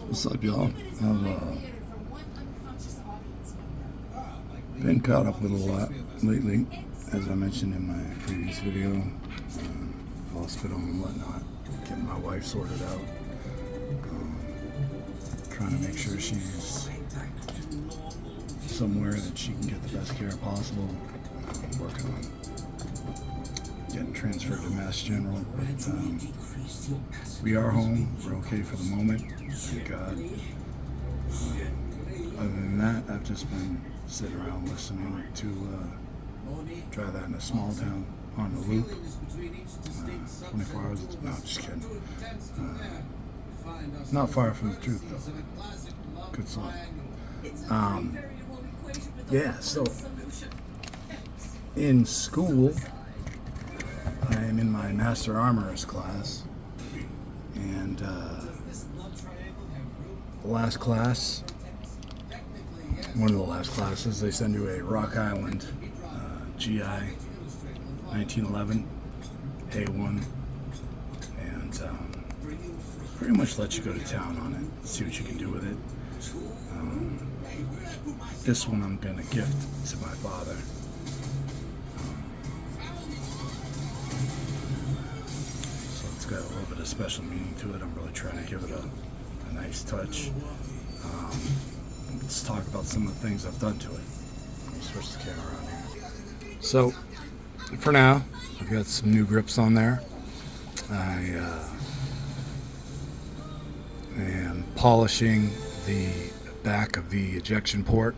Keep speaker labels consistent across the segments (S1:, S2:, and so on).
S1: What's up, y'all? I've been caught up with a lot lately, as I mentioned in my previous video. Hospital and whatnot, getting my wife sorted out. Trying to make sure she's somewhere that she can get the best care possible. Working on getting transferred to Mass General, but we are home. We're okay for the moment, thank God. Other than that, I've just been sitting around listening to Try That in a Small Town on the loop. 24 hours. No, just kidding. Not far from the truth, though. Good song. Yeah, so in school, I am in my Master Armorer's class, and the last class, one of the last classes, they send you a Rock Island GI 1911 A1, and pretty much let you go to town on it, see what you can do with it. This one I'm going to gift to my father. So it's got a little bit of special meaning to it. I'm really trying to give it a nice touch. Let's talk about some of the things I've done to it. Let me switch the camera around here. So, for now, I've got some new grips on there. I am polishing the back of the ejection port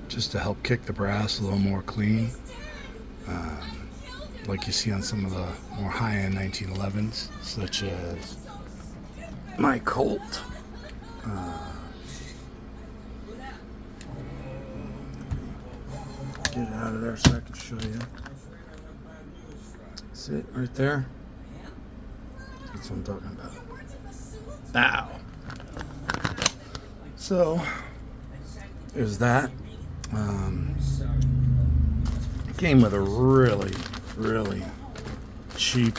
S1: just to help kick the brass a little more clean, like you see on some of the more high-end 1911s, such as my Colt. Get it out of there so I can show you. See it right there? That's what I'm talking about. Ow! So, there's that. It came with a really, really cheap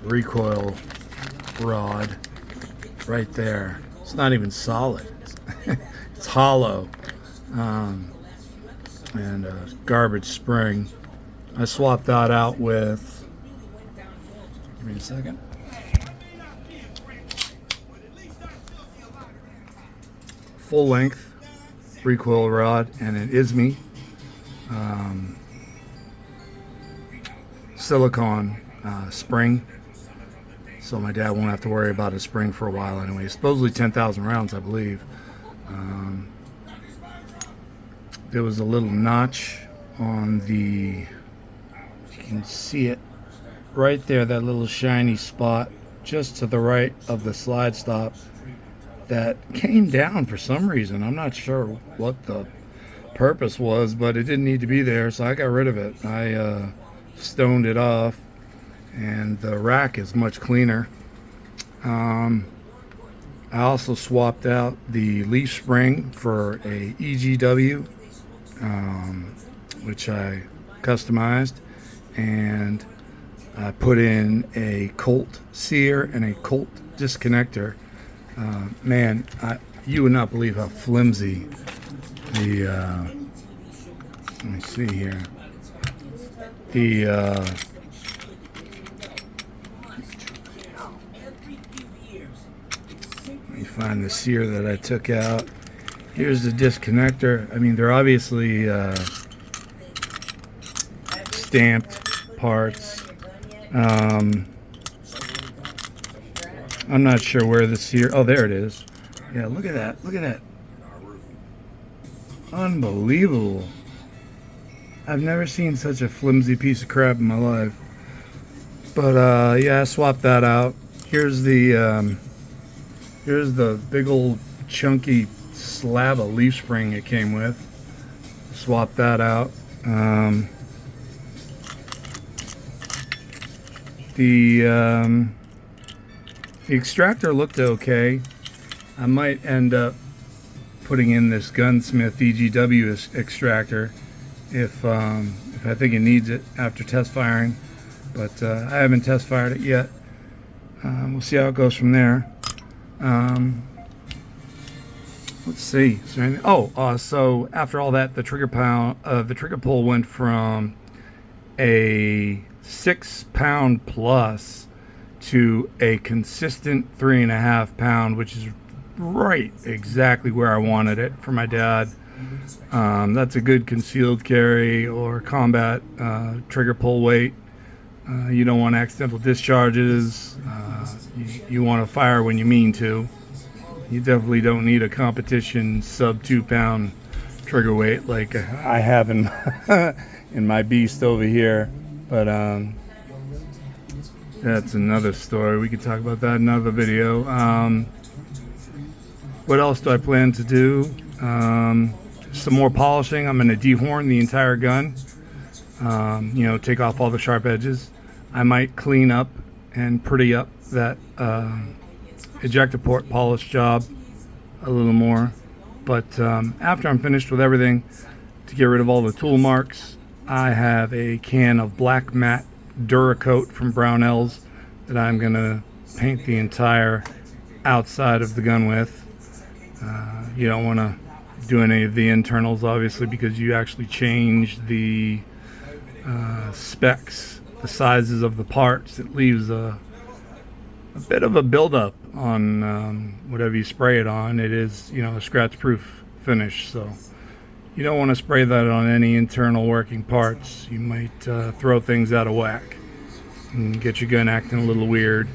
S1: recoil rod right there. It's not even solid. It's hollow. And a garbage spring. I swapped that out with, give me a second, full length recoil rod and an ISME silicone spring, so my dad won't have to worry about his spring for a while anyway. Supposedly 10,000 rounds, I believe. There was a little notch on the, you can see it right there, that little shiny spot just to the right of the slide stop that came down for some reason. I'm not sure what the purpose was, but it didn't need to be there, so I got rid of it. I stoned it off, and the rack is much cleaner. I also swapped out the leaf spring for a EGW, which I customized, and I put in a Colt sear and a Colt disconnector. Man, you would not believe how flimsy the, let me see here, the, let me find the sear that I took out. Here's the disconnector. I mean, they're obviously stamped parts. I'm not sure where the sear, oh, there it is. Yeah, look at that. Look at that. Unbelievable. I've never seen such a flimsy piece of crap in my life. But yeah, I swapped that out. Here's the big old chunky slab of leaf spring it came with. Swap that out. The extractor looked okay. I might end up putting in this Gunsmith EGW extractor if if I think it needs it after test firing. But I haven't test fired it yet. We'll see how it goes from there. Let's see. Is there anything? So after all that, the trigger pull went from a 6 pound plus to a consistent 3.5 pound, which is right exactly where I wanted it for my dad. That's a good concealed carry or combat trigger pull weight. You don't want accidental discharges. You want to fire when you mean to. You definitely don't need a competition sub 2 pound trigger weight like I have in in my beast over here. But that's another story. We could talk about that in another video. What else do I plan to do? Some more polishing. I'm going to dehorn the entire gun. Take off all the sharp edges. I might clean up and pretty up that ejector port polish job a little more. But after I'm finished with everything, to get rid of all the tool marks, I have a can of black matte Duracoat from Brownells that I'm going to paint the entire outside of the gun with. You don't want to do any of the internals, obviously, because you actually change the specs, the sizes of the parts. It leaves a bit of a buildup on whatever you spray it on. It is, a scratch-proof finish, so you don't want to spray that on any internal working parts. You might throw things out of whack and get your gun acting a little weird.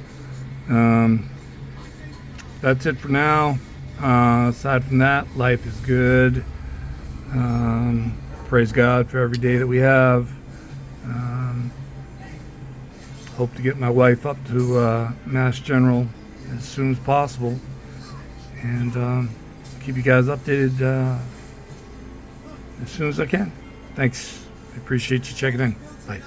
S1: That's it for now. Aside from that, life is good. Praise God for every day that we have. Hope to get my wife up to Mass General as soon as possible, and keep you guys updated as soon as I can. Thanks. I appreciate you checking in. Bye.